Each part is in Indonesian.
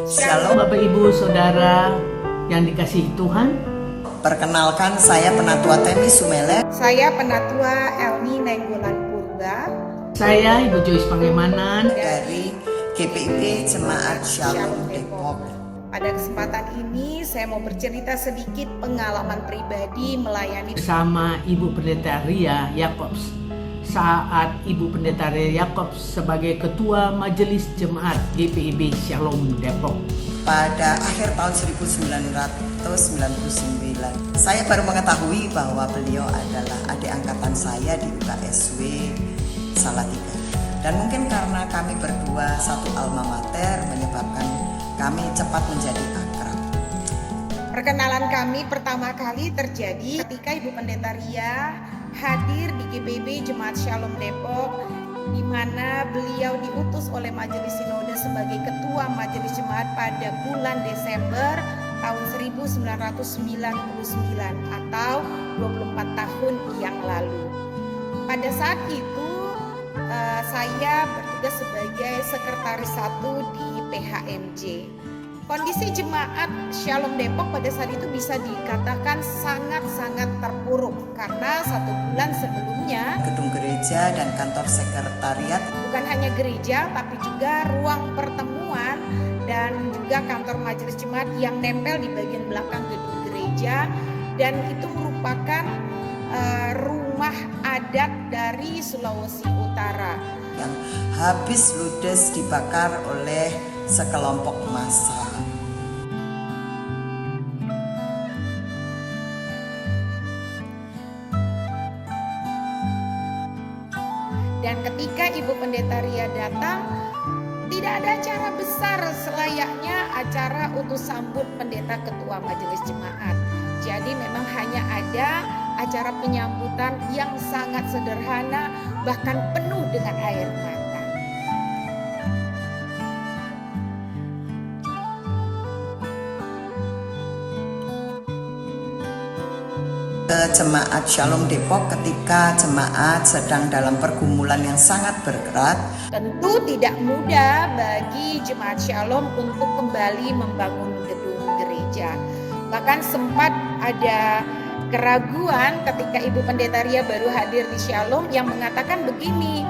Shalom Bapak Ibu Saudara yang dikasihi Tuhan. Perkenalkan, saya Penatua Temi Sumele. Saya Penatua Elni Nainggolan Purba. Saya Ibu Joyce Pangemanan Dari GPIB Jemaat Shalom Depok. Pada kesempatan ini saya mau bercerita sedikit pengalaman pribadi melayani bersama Ibu Pendeta Ria Yakobs saat Ibu Pendeta Ria Yakobs sebagai Ketua Majelis Jemaat GPIB Shalom Depok. Pada akhir tahun 1999, saya baru mengetahui bahwa beliau adalah adik angkatan saya di UKSW Salatiga. Dan mungkin karena kami berdua satu alma mater menyebabkan kami cepat menjadi akrab. Perkenalan kami pertama kali terjadi ketika Ibu Pendeta Ria hadir di GPIB Jemaat Shalom Depok, di mana beliau diutus oleh Majelis Sinode sebagai Ketua Majelis Jemaat pada bulan Desember tahun 1999 atau 24 tahun yang lalu. Pada saat itu saya bertugas sebagai Sekretaris 1 di PHMJ. Kondisi jemaat Shalom Depok pada saat itu bisa dikatakan sangat-sangat terpuruk karena 1 bulan sebelumnya Gedung gereja dan kantor sekretariat, bukan hanya gereja tapi juga ruang pertemuan dan juga kantor majelis jemaat yang nempel di bagian belakang gedung gereja, dan itu merupakan rumah adat dari Sulawesi Utara yang habis ludes dibakar oleh sekelompok massa. Dan ketika Ibu Pendeta Ria datang, tidak ada acara besar selayaknya acara untuk sambut pendeta ketua majelis jemaat. Jadi memang hanya ada acara penyambutan yang sangat sederhana, bahkan penuh dengan air mata. Ke Jemaat Shalom Depok ketika jemaat sedang dalam pergumulan yang sangat berat. Tentu tidak mudah bagi jemaat Shalom untuk kembali membangun gedung gereja. Bahkan sempat ada keraguan ketika Ibu Pendeta Ria baru hadir di Shalom yang mengatakan begini,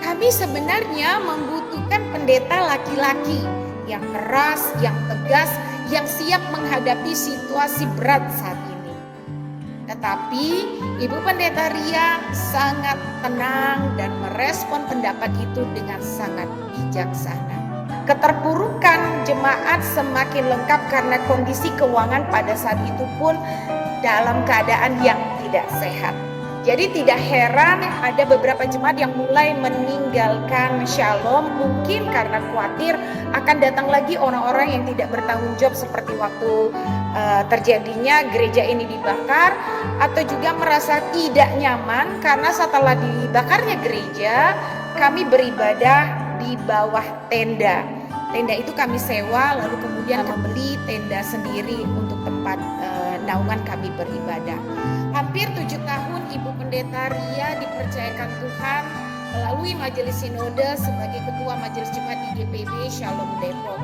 kami sebenarnya membutuhkan pendeta laki-laki yang keras, yang tegas, yang siap menghadapi situasi berat saat ini. Tetapi Ibu Pendeta Ria sangat tenang dan merespon pendapat itu dengan sangat bijaksana. Keterpurukan jemaat semakin lengkap karena kondisi keuangan pada saat itu pun dalam keadaan yang tidak sehat. Jadi tidak heran ada beberapa jemaat yang mulai meninggalkan Shalom, mungkin karena khawatir akan datang lagi orang-orang yang tidak bertanggung jawab seperti waktu terjadinya gereja ini dibakar, atau juga merasa tidak nyaman karena setelah dibakarnya gereja kami beribadah di bawah tenda. Tenda itu kami sewa, lalu kemudian membeli tenda sendiri untuk tempat naungan kami beribadah. Hampir 7 tahun Ibu Pendeta Ria dipercayakan Tuhan melalui Majelis Sinode sebagai Ketua Majelis Jemaat di GPIB Shalom Depok.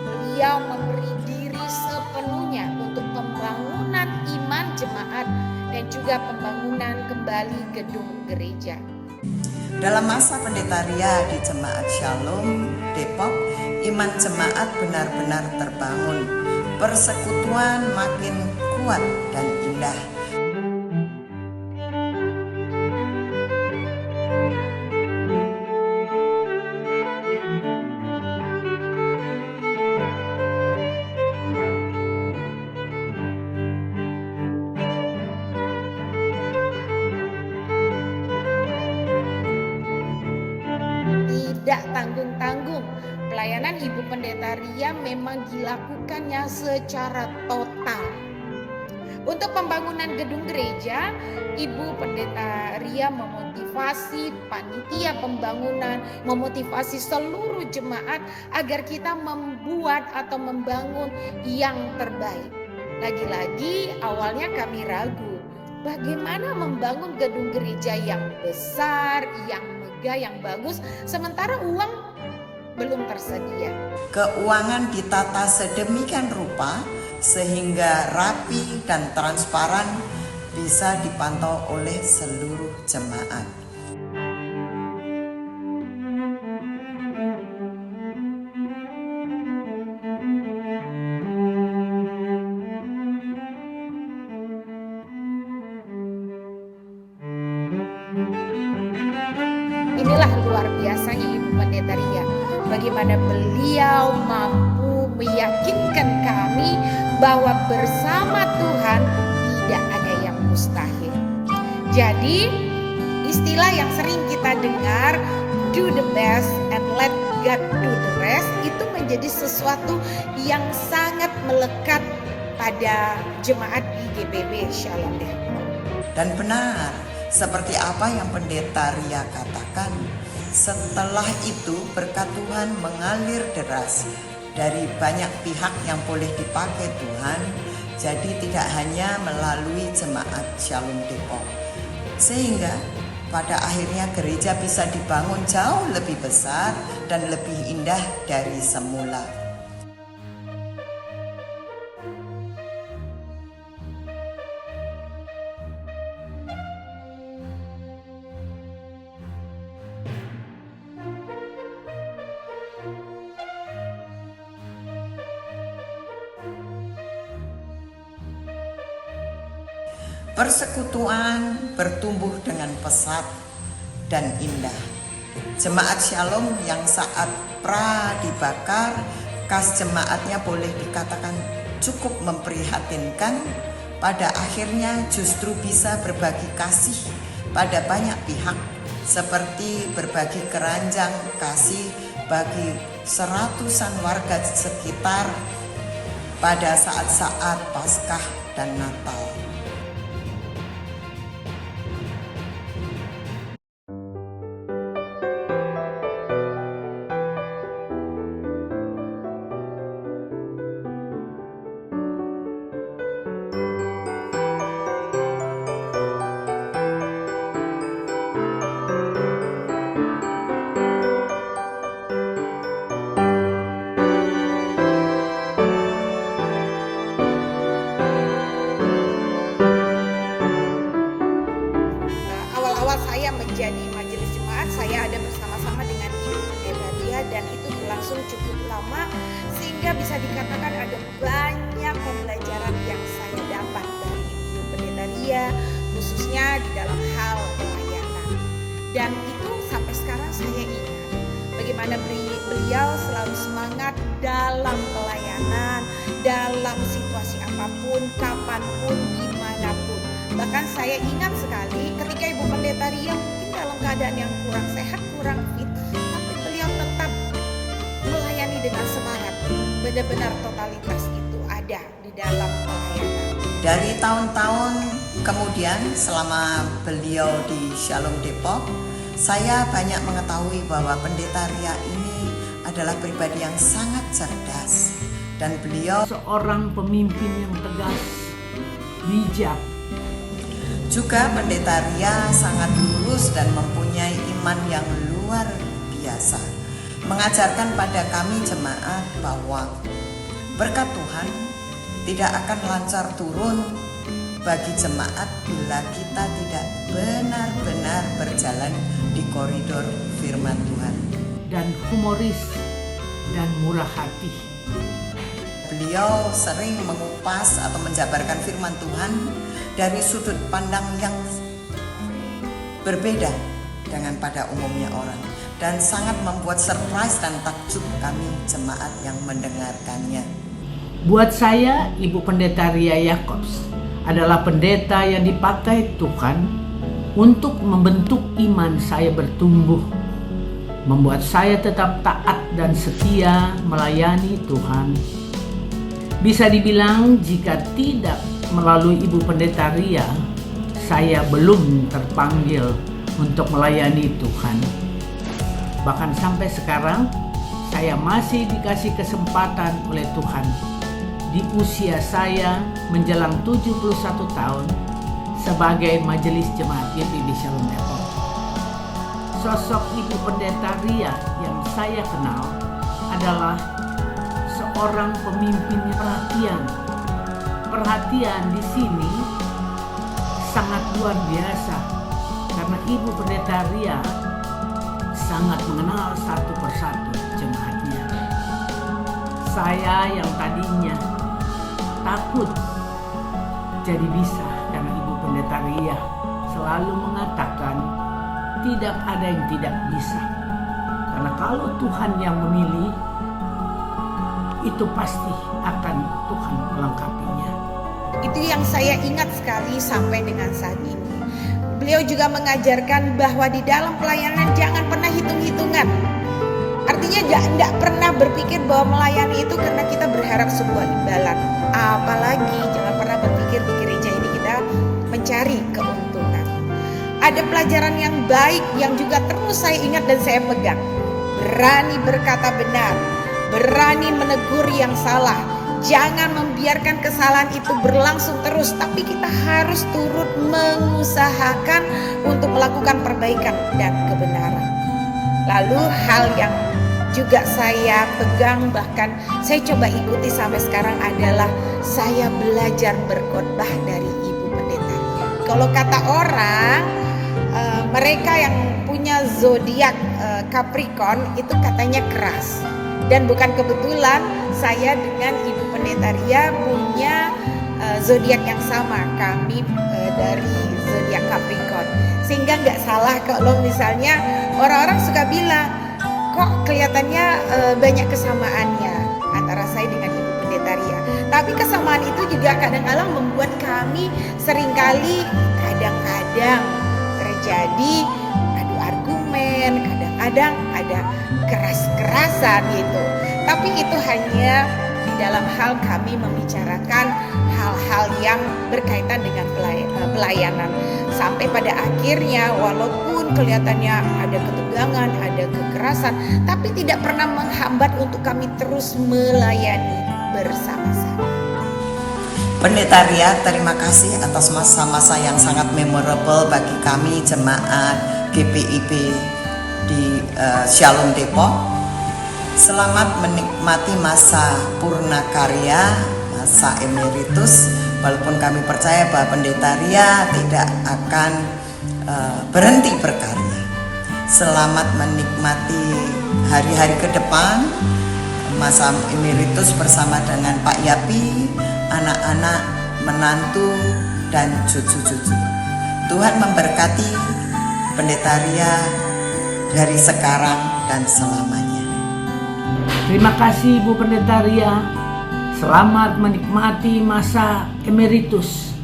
Beliau memberi diri sepenuhnya untuk pembangunan iman jemaat dan juga pembangunan kembali gedung gereja. Dalam masa Pendeta Ria di Jemaat Shalom Depok, iman jemaat benar-benar terbangun. Persekutuan makin kuat dan indah. Tidak tanggung-tanggung, pelayanan Ibu Pendeta Ria memang dilakukannya secara total. Untuk pembangunan gedung gereja, Ibu Pendeta Ria memotivasi panitia pembangunan, memotivasi seluruh jemaat agar kita membuat atau membangun yang terbaik. Lagi-lagi awalnya kami ragu, bagaimana membangun gedung gereja yang besar, yang megah, yang bagus, sementara uang belum tersedia. Keuangan ditata sedemikian rupa sehingga rapi dan transparan bisa dipantau oleh seluruh jemaat. Inilah luar biasanya Ibu Pendeta Ria, bagaimana beliau mampu meyakinkan kami bahwa bersama Tuhan tidak ada yang mustahil. Jadi istilah yang sering kita dengar, do the best and let God do the rest, itu menjadi sesuatu yang sangat melekat pada jemaat di GPIB Shalom Depok. Dan benar, seperti apa yang Pendeta Ria katakan, setelah itu berkat Tuhan mengalir deras dari banyak pihak yang boleh dipakai Tuhan. Jadi tidak hanya melalui jemaat Shalom Depok, sehingga pada akhirnya gereja bisa dibangun jauh lebih besar dan lebih indah dari semula. Persekutuan bertumbuh dengan pesat dan indah. Jemaat Shalom yang saat pra dibakar, kas jemaatnya boleh dikatakan cukup memprihatinkan, pada akhirnya justru bisa berbagi kasih pada banyak pihak, seperti berbagi keranjang kasih bagi seratusan warga sekitar pada saat-saat Paskah dan Natal. Saya menjadi majelis jemaat, saya ada bersama-sama dengan Ibu Pendeta Ria dan itu berlangsung cukup lama sehingga bisa dikatakan ada banyak pembelajaran yang saya dapat dari Ibu Pendeta Ria, khususnya di dalam hal pelayanan. Dan itu sampai sekarang saya ingat bagaimana beliau selalu semangat dalam pelayanan, dalam situasi apapun, kapanpun, dimanapun. Bahkan saya ingat sekali ketika Ibu Pendeta Ria mungkin dalam keadaan yang kurang sehat, kurang fit, tapi beliau tetap melayani dengan semangat. Benar-benar totalitas itu ada di dalam pelayanan. Dari tahun-tahun kemudian selama beliau di Shalom Depok, saya banyak mengetahui bahwa Pendeta Ria ini adalah pribadi yang sangat cerdas. Dan beliau seorang pemimpin yang tegas, bijak. Juga Pendeta Ria sangat lurus dan mempunyai iman yang luar biasa. Mengajarkan pada kami jemaat bahwa berkat Tuhan tidak akan lancar turun bagi jemaat bila kita tidak benar-benar berjalan di koridor firman Tuhan. Dan humoris dan murah hati. Beliau sering mengupas atau menjabarkan firman Tuhan dari sudut pandang yang berbeda dengan pada umumnya orang, dan sangat membuat surprise dan takjub kami jemaat yang mendengarkannya. Buat saya, Ibu Pendeta Ria Yakobs adalah pendeta yang dipakai Tuhan untuk membentuk iman saya bertumbuh, membuat saya tetap taat dan setia melayani Tuhan. Bisa dibilang jika tidak melalui Ibu Pendeta Ria, saya belum terpanggil untuk melayani Tuhan. Bahkan sampai sekarang, saya masih dikasih kesempatan oleh Tuhan di usia saya menjelang 71 tahun sebagai majelis jemaat GPIB Shalom Depok. Sosok Ibu Pendeta Ria yang saya kenal adalah seorang pemimpin perhatian. Perhatian di sini sangat luar biasa karena Ibu Pendeta Ria sangat mengenal satu persatu jemaatnya. Saya yang tadinya takut jadi bisa karena Ibu Pendeta Ria selalu mengatakan tidak ada yang tidak bisa. Karena kalau Tuhan yang memilih, itu pasti akan Tuhan melengkapinya. Itu yang saya ingat sekali sampai dengan saat ini. Beliau juga mengajarkan bahwa di dalam pelayanan jangan pernah hitung-hitungan. Artinya tidak pernah berpikir bahwa melayani itu karena kita berharap sebuah imbalan. Apalagi jangan pernah berpikir di gereja ini kita mencari keuntungan. Ada pelajaran yang baik yang juga terus saya ingat dan saya pegang. Berani berkata benar, berani menegur yang salah. Jangan membiarkan kesalahan itu berlangsung terus, tapi kita harus turut mengusahakan untuk melakukan perbaikan dan kebenaran. Lalu hal yang juga saya pegang, bahkan saya coba ikuti sampai sekarang adalah saya belajar berkhotbah dari Ibu Pendeta. Kalau kata orang, mereka yang punya zodiak Capricorn itu katanya keras. Dan bukan kebetulan saya dengan Ibu Pendeta Ria punya zodiak yang sama. Kami dari zodiak Capricorn. Sehingga nggak salah kalau misalnya orang-orang suka bilang, kok kelihatannya banyak kesamaannya antara saya dengan Ibu Pendeta Ria. Tapi kesamaan itu juga kadang-kadang membuat kami seringkali kadang-kadang terjadi adu argumen, kadang-kadang ada keras-kerasan gitu. Tapi itu hanya di dalam hal kami membicarakan hal-hal yang berkaitan dengan pelayanan. Sampai pada akhirnya walaupun kelihatannya ada ketegangan, ada kekerasan, tapi tidak pernah menghambat untuk kami terus melayani bersama-sama. Pendeta Ria, terima kasih atas masa-masa yang sangat memorable bagi kami jemaat GPIB di Shalom Depok. Selamat menikmati masa purna karya, masa emeritus. Walaupun kami percaya bahwa Pendeta Ria tidak akan berhenti berkarya. Selamat menikmati hari-hari ke depan, masa emeritus bersama dengan Pak Yapi, anak-anak, menantu, dan cucu-cucu. Tuhan memberkati Pendeta Ria dari sekarang dan selamanya. Terima kasih Ibu Pendeta Ria. Selamat menikmati masa emeritus.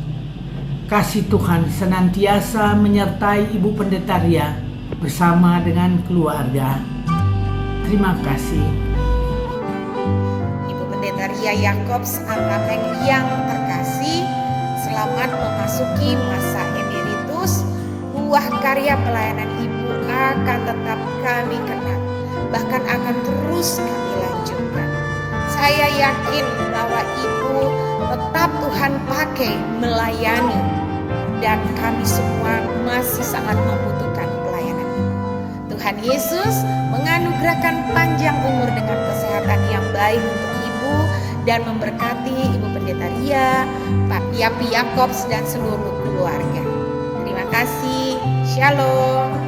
Kasih Tuhan senantiasa menyertai Ibu Pendeta Ria bersama dengan keluarga. Terima kasih. Ibu Pendeta Ria Yakobs Antameng yang terkasih, selamat memasuki masa emeritus. Buah karya pelayanan Ibu akan tetap kami kenang, bahkan akan terus kami lanjutkan. Saya yakin bahwa Ibu tetap Tuhan pakai melayani, dan kami semua masih sangat membutuhkan pelayanan Ibu. Tuhan Yesus menganugerahkan panjang umur dengan kesehatan yang baik untuk Ibu dan memberkati Ibu Pendeta Ria, Pak Yapi Yakobs dan seluruh keluarga. Terima kasih. Shalom.